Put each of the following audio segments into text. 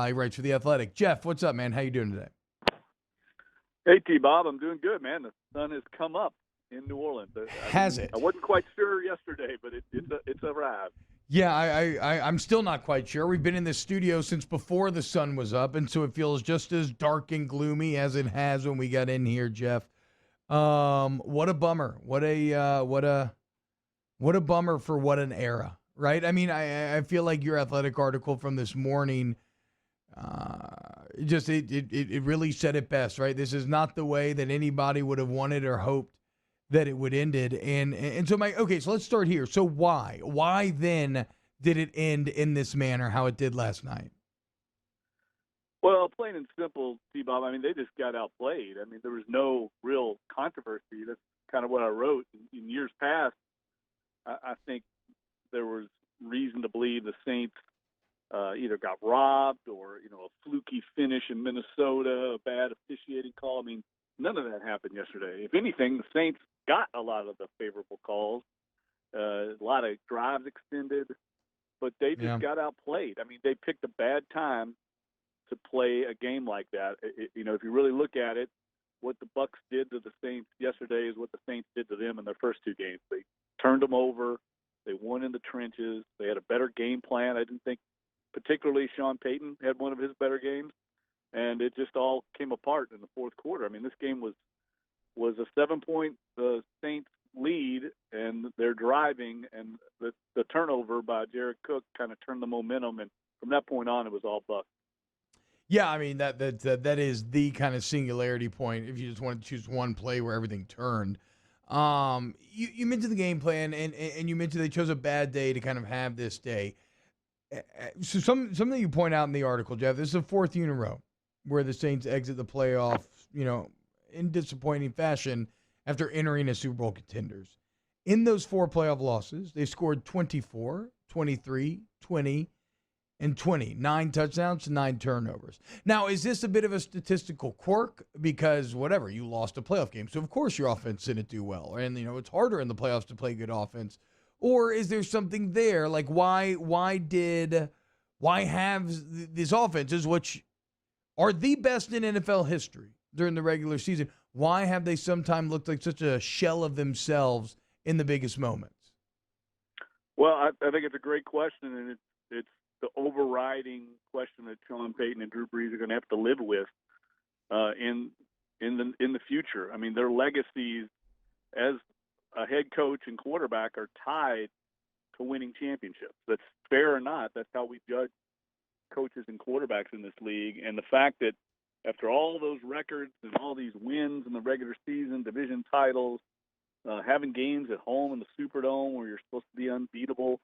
He writes for The Athletic. Jeff, what's up, man? How you doing today? Hey, T-Bob, I'm doing good, man. The sun has come up in New Orleans. Has I it? wasn't quite sure yesterday, but it's arrived. Yeah, I'm still not quite sure. We've been in this studio since before the sun was up, and so it feels just as dark and gloomy as it has when we got in here, Jeff. What a bummer. What a bummer for what an era, right? I mean, I feel like your Athletic article from this morning it really said it best, right? This is not the way that anybody would have wanted or hoped that it would ended. And so so let's start here. So why then did it end in this manner, how it did last night? Well, plain and simple, T-Bob. I mean, they just got outplayed. I mean, there was no real controversy. That's kind of what I wrote in years past. I think there was reason to believe the Saints either got robbed or a fluky finish in Minnesota, a bad officiating call. I mean, none of that happened yesterday. If anything, the Saints got a lot of the favorable calls, a lot of drives extended, but they Yeah. just got outplayed. I mean, they picked a bad time to play a game like that. If you really look at it, what the Bucs did to the Saints yesterday is what the Saints did to them in their first two games. They turned them over. They won in the trenches. They had a better game plan. I didn't think particularly Sean Payton had one of his better games, and it just all came apart in the fourth quarter. I mean, this game was a 7-point Saints lead, and they're driving, and the turnover by Jared Cook kind of turned the momentum, and from that point on, it was all Bucs. Yeah, I mean that is the kind of singularity point. If you just want to choose one play where everything turned, you mentioned the game plan, and you mentioned they chose a bad day to kind of have this day. So something you point out in the article, Jeff. This is the fourth year in a row where the Saints exit the playoffs, in disappointing fashion after entering as Super Bowl contenders. In those four playoff losses, they scored 24, 23, 20, and 20. 9 touchdowns to 9 turnovers. Now, is this a bit of a statistical quirk? Because whatever, you lost a playoff game. So, of course, your offense didn't do well. And, it's harder in the playoffs to play good offense. Or is there something there? Like, why have these offenses, which are the best in NFL history during the regular season, why have they sometimes looked like such a shell of themselves in the biggest moments? Well, I think it's a great question, and it's the overriding question that Sean Payton and Drew Brees are going to have to live with in the future. I mean, their legacies as a head coach and quarterback are tied to winning championships. That's fair or not. That's how we judge coaches and quarterbacks in this league. And the fact that after all those records and all these wins in the regular season, division titles, having games at home in the Superdome where you're supposed to be unbeatable,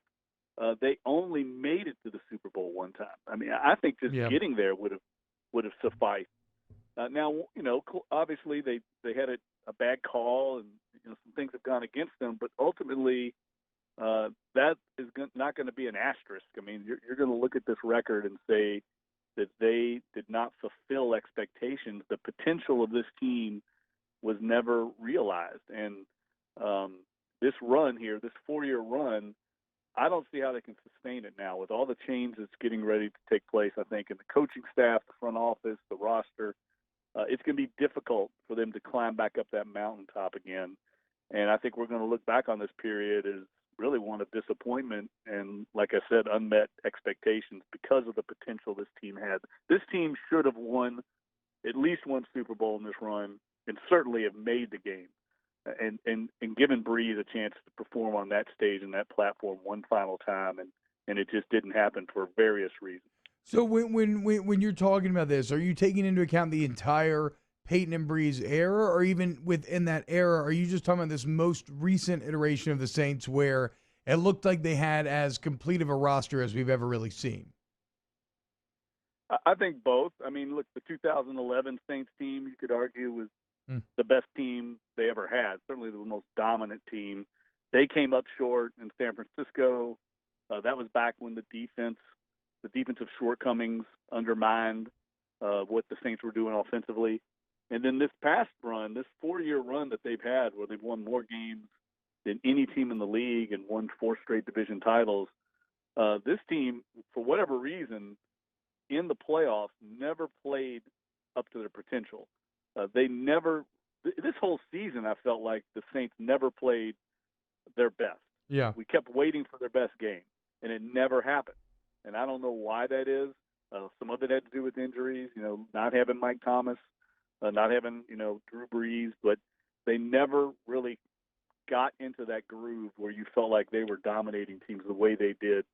they only made it to the Super Bowl one time. I mean, I think just getting there would have sufficed. Now, obviously they had a bad call, and some things have gone against them, but ultimately that is not going to be an asterisk. I mean, you're going to look at this record and say that they did not fulfill expectations. The potential of this team was never realized, and this run here, this 4-year run, I don't see how they can sustain it now with all the change that's getting ready to take place, I think, in the coaching staff, the front office, the roster. It's going to be difficult for them to climb back up that mountaintop again. And I think we're going to look back on this period as really one of disappointment and, like I said, unmet expectations because of the potential this team had. This team should have won at least one Super Bowl in this run and certainly have made the game and given Brees a chance to perform on that stage and that platform one final time, and it just didn't happen for various reasons. So when you're talking about this, are you taking into account the entire Peyton and Brees era, or even within that era, are you just talking about this most recent iteration of the Saints where it looked like they had as complete of a roster as we've ever really seen? I think both. I mean, look, the 2011 Saints team, you could argue, was the best team they ever had, certainly the most dominant team. They came up short in San Francisco. That was back when the defensive shortcomings undermined what the Saints were doing offensively. And then this past run, this 4-year run that they've had where they've won more games than any team in the league and won 4 straight division titles, this team, for whatever reason, in the playoffs never played up to their potential. They never – this whole season I felt like the Saints never played their best. Yeah. We kept waiting for their best game, and it never happened. And I don't know why that is. Some of it had to do with injuries, not having Mike Thomas, not having, Drew Brees, but they never really got into that groove where you felt like they were dominating teams the way they did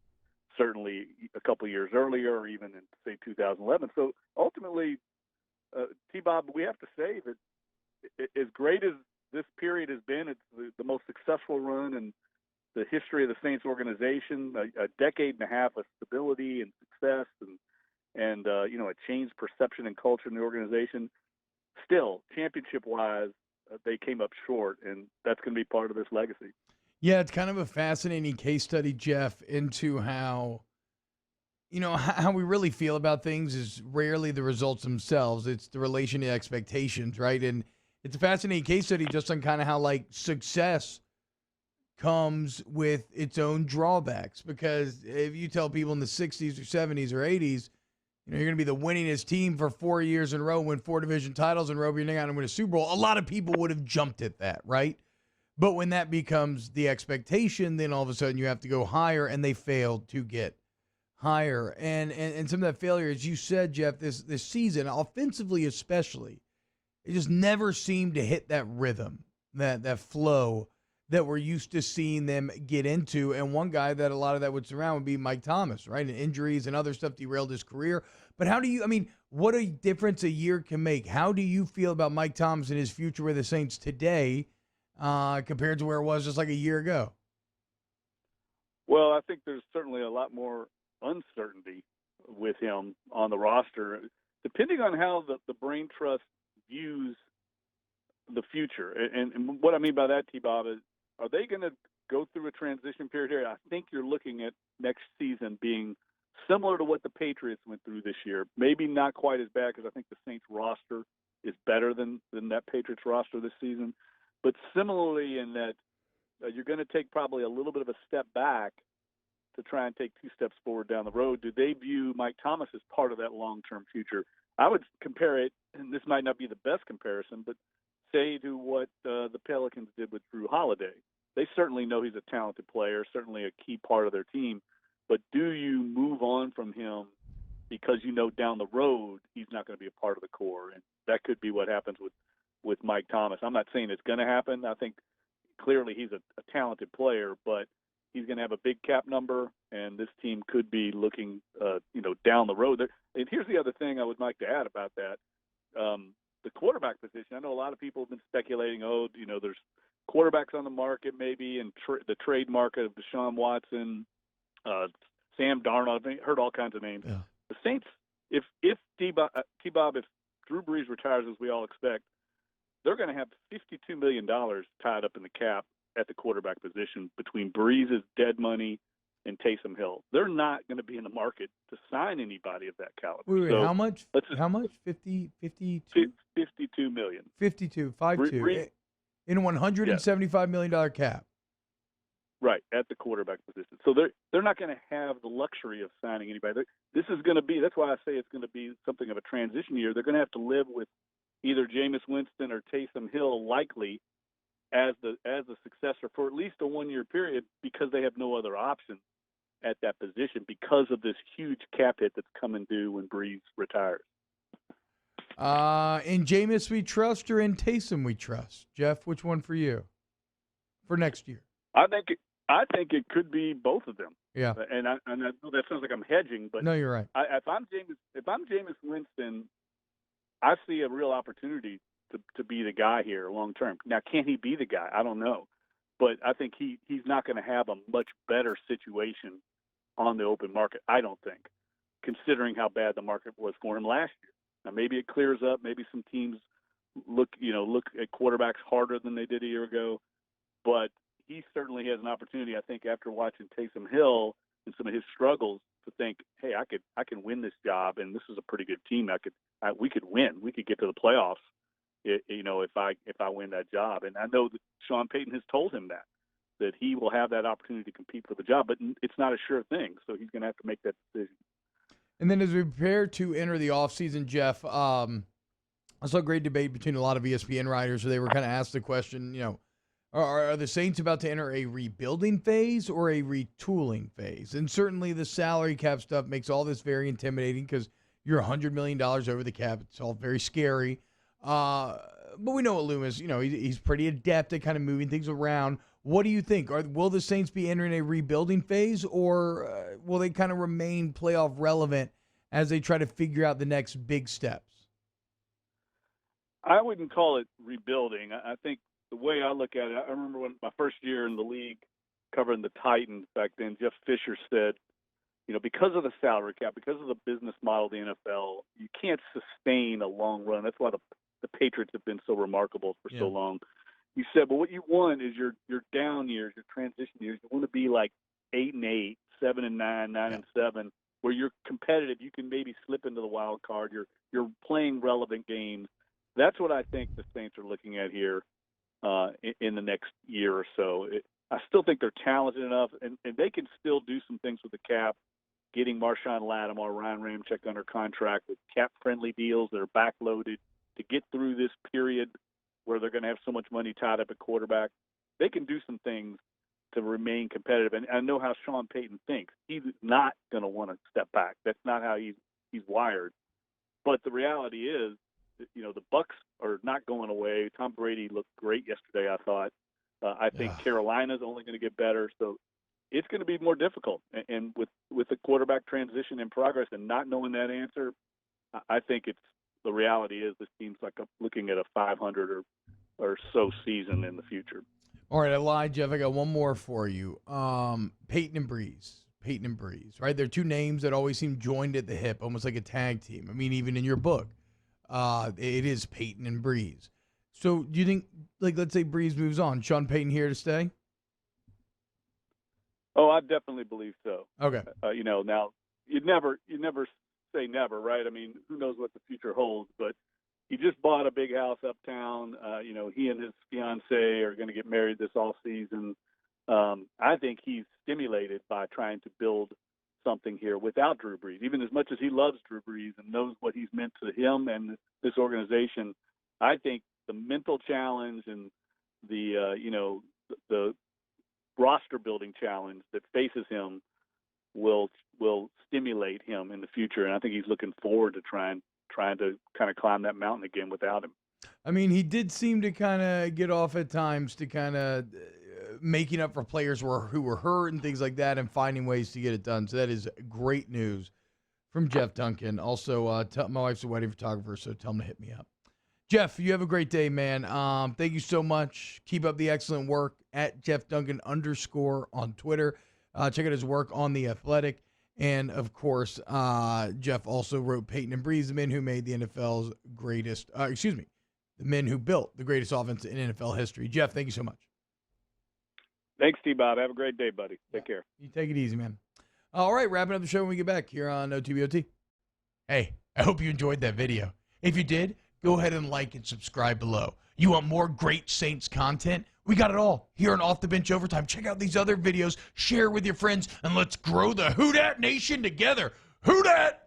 certainly a couple years earlier or even in, say, 2011. So ultimately, T-Bob, we have to say that as great as this period has been, it's the most successful run in the history of the Saints organization, a decade and a half of stability and success and a changed perception and culture in the organization. Still, championship-wise, they came up short, and that's going to be part of this legacy. Yeah, it's kind of a fascinating case study, Jeff, into how we really feel about things is rarely the results themselves. It's the relation to expectations, right? And it's a fascinating case study just on kind of how, like, success comes with its own drawbacks. Because if you tell people in the 60s or 70s or 80s, you're going to be the winningest team for 4 years in a row, win 4 division titles in a row, you're going to win a Super Bowl, a lot of people would have jumped at that, right? But when that becomes the expectation, then all of a sudden you have to go higher, and they failed to get higher. And some of that failure, as you said, Jeff, this season, offensively especially, it just never seemed to hit that rhythm, that flow that we're used to seeing them get into. And one guy that a lot of that would surround would be Mike Thomas, right? And injuries and other stuff derailed his career. But what a difference a year can make. How do you feel about Mike Thomas and his future with the Saints today compared to where it was just like a year ago? Well, I think there's certainly a lot more uncertainty with him on the roster, depending on how the brain trust views the future. And what I mean by that, T-Bob, is are they going to go through a transition period here? I think you're looking at next season being similar to what the Patriots went through this year. Maybe not quite as bad because I think the Saints roster is better than that Patriots roster this season. But similarly in that you're going to take probably a little bit of a step back to try and take 2 steps forward down the road. Do they view Mike Thomas as part of that long-term future? I would compare it, and this might not be the best comparison, but say to what the Pelicans did with Drew Holiday. They certainly know he's a talented player, certainly a key part of their team, but do you move on from him because down the road he's not going to be a part of the core? And that could be what happens with Mike Thomas. I'm not saying it's going to happen. I think clearly he's a talented player, but he's going to have a big cap number, and this team could be looking, down the road. And here's the other thing I would like to add about that. The quarterback position, I know a lot of people have been speculating, there's quarterbacks on the market maybe, and the trade market of Deshaun Watson, Sam Darnold. I've heard all kinds of names. Yeah. The Saints, if T-Bob, if Drew Brees retires as we all expect, they're going to have $52 million tied up in the cap at the quarterback position between Brees' dead money and Taysom Hill. They're not going to be in the market to sign anybody of that caliber. Wait, how much? How much? 52? 52 million. 52, 5-2. In a $175 million cap. Right, at the quarterback position. So they're not going to have the luxury of signing anybody. This is going to be, that's why I say it's going to be something of a transition year. They're going to have to live with either Jameis Winston or Taysom Hill likely as the successor for at least a 1-year period because they have no other option at that position because of this huge cap hit that's coming due when Brees retires. In Jameis we trust or in Taysom we trust? Jeff, which one for you for next year? I think it could be both of them. Yeah. And I know that sounds like I'm hedging, but no, you're right. If I'm Jameis Winston, I see a real opportunity to be the guy here long term. Now, can he be the guy? I don't know, but I think he's not going to have a much better situation on the open market. I don't think, considering how bad the market was for him last year. Now, maybe it clears up. Maybe some teams look at quarterbacks harder than they did a year ago, but he certainly has an opportunity, I think, after watching Taysom Hill and some of his struggles, to think, hey, I can win this job, and this is a pretty good team. We could win. We could get to the playoffs, if I win that job. And I know that Sean Payton has told him that he will have that opportunity to compete for the job, but it's not a sure thing. So he's going to have to make that decision. And then as we prepare to enter the offseason, Jeff, I saw a great debate between a lot of ESPN writers where they were kind of asked the question, are the Saints about to enter a rebuilding phase or a retooling phase? And certainly the salary cap stuff makes all this very intimidating because you're $100 million over the cap. It's all very scary. But we know what Loomis, he's pretty adept at kind of moving things around. What do you think? Will the Saints be entering a rebuilding phase, or will they kind of remain playoff relevant as they try to figure out the next big steps? I wouldn't call it rebuilding. I think the way I look at it, I remember when my first year in the league covering the Titans back then, Jeff Fisher said, because of the salary cap, because of the business model of the NFL, you can't sustain a long run. That's why the Patriots have been so remarkable for so long. He said, but what you want is your down years, your transition years. You want to be like 8-8, 7-9, 9-7, where you're competitive. You can maybe slip into the wild card. You're playing relevant games. That's what I think the Saints are looking at here in the next year or so. I still think they're talented enough, and they can still do some things with the cap, getting Marshawn Lattimore, Ryan Ramczyk under contract with cap-friendly deals that are backloaded to get through this period where they're going to have so much money tied up at quarterback. They can do some things to remain competitive. And I know how Sean Payton thinks. He's not going to want to step back. That's not how he's wired. But the reality is, the Bucs are not going away. Tom Brady looked great yesterday, I thought. I think Carolina's only going to get better. So it's going to be more difficult. And with the quarterback transition in progress and not knowing that answer, I think the reality is this team's like looking at a 500 or so season in the future. All right, I lied, Jeff. I got one more for you. Payton and Brees, right? They're two names that always seem joined at the hip, almost like a tag team. I mean, even in your book, it is Payton and Brees. So do you think, let's say Brees moves on, Sean Payton here to stay? Oh, I definitely believe so. Okay. Now you never say never, right? I mean, who knows what the future holds, but he just bought a big house uptown. He and his fiance are going to get married this off season. I think he's stimulated by trying to build something here without Drew Brees. Even as much as he loves Drew Brees and knows what he's meant to him and this organization, I think the mental challenge and the roster building challenge that faces him will stimulate him in the future. And I think he's looking forward to trying to kind of climb that mountain again without him. I mean, he did seem to kind of get off at times to kind of making up for players who were hurt and things like that and finding ways to get it done. So that is great news from Jeff Duncan. Also, my wife's a wedding photographer, so tell him to hit me up. Jeff, you have a great day, man. Thank you so much. Keep up the excellent work at Jeff Duncan _ on Twitter. Check out his work on The Athletic. And, of course, Jeff also wrote Payton and Brees, the men who made the NFL's greatest, the men who built the greatest offense in NFL history. Jeff, thank you so much. Thanks, T-Bob. Have a great day, buddy. Take care. You take it easy, man. All right, wrapping up the show when we get back here on OTBOT. Hey, I hope you enjoyed that video. If you did, go ahead and like and subscribe below. You want more great Saints content? We got it all here on Off the Bench Overtime. Check out these other videos, share with your friends, and let's grow the Who Dat Nation together. Who Dat?